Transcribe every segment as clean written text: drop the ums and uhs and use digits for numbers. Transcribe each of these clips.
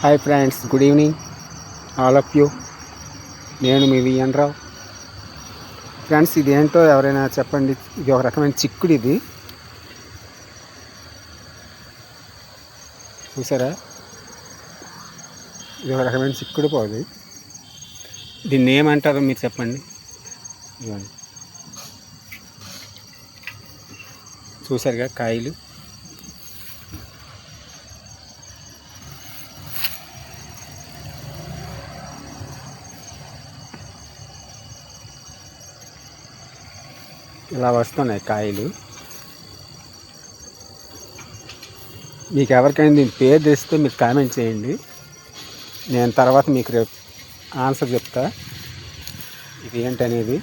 Hi friends, good evening all of you. నేను మీ VN రావు. Friends, ఇదేంటో ఎవరైనా చెప్పండి. ఇది ఒక రకమైన చిక్కుడు. ఇది చూసారా? ఇది ఒక రకమైన చిక్కుడు పోదు. దీన్ని ఏమంటారో మీరు చెప్పండి. ఇవ్వండి, చూసారుగా కాయలు. ఇలా వస్తున్నాయి కాయలు. మీకు ఎవరికైనా దీని పేరు తెస్తే మీరు కామెంట్ చేయండి. నేను తర్వాత మీకు రేపు ఆన్సర్ చెప్తా ఇది ఏంటనేది.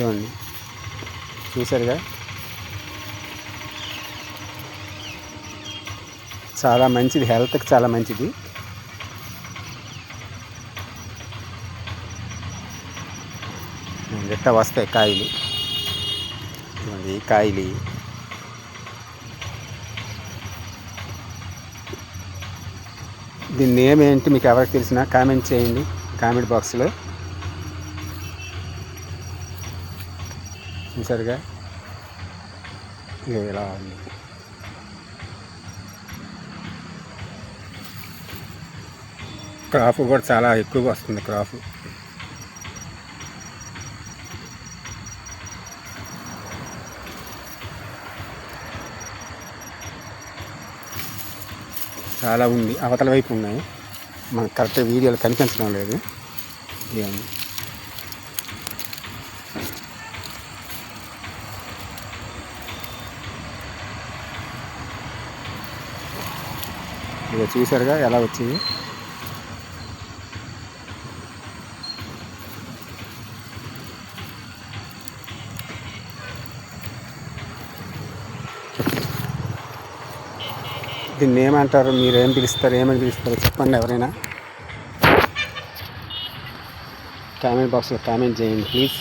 ఇవ్వండి, చూసారుగా, చాలా మంచిది, హెల్త్కి చాలా మంచిది. ఎట్లా వస్తాయి కాయలు. ఇవ్వండి, ఈ కాయలు. దీని నేమ్ ఏంటి మీకు ఎవరికి తెలిసినా కామెంట్ చేయండి కామెంట్ బాక్స్లో. చూసారుగా, ఇలా ఉంది. క్రాప్ కూడా చాలా ఎక్కువగా వస్తుంది. క్రాప్ చాలా ఉంది. అవతల వైపు ఉన్నాయి, మనకు కరెక్ట్ వీడియోలు కనిపించడం లేదు. ఇవన్నీ ఇక చూసారుగా ఎలా వచ్చింది. దీన్ని ఏమంటారు, మీరు ఏమని పిలుస్తారు చెప్పండి. ఎవరైనా కామెంట్ బాక్స్లో కామెంట్ చేయండి ప్లీజ్.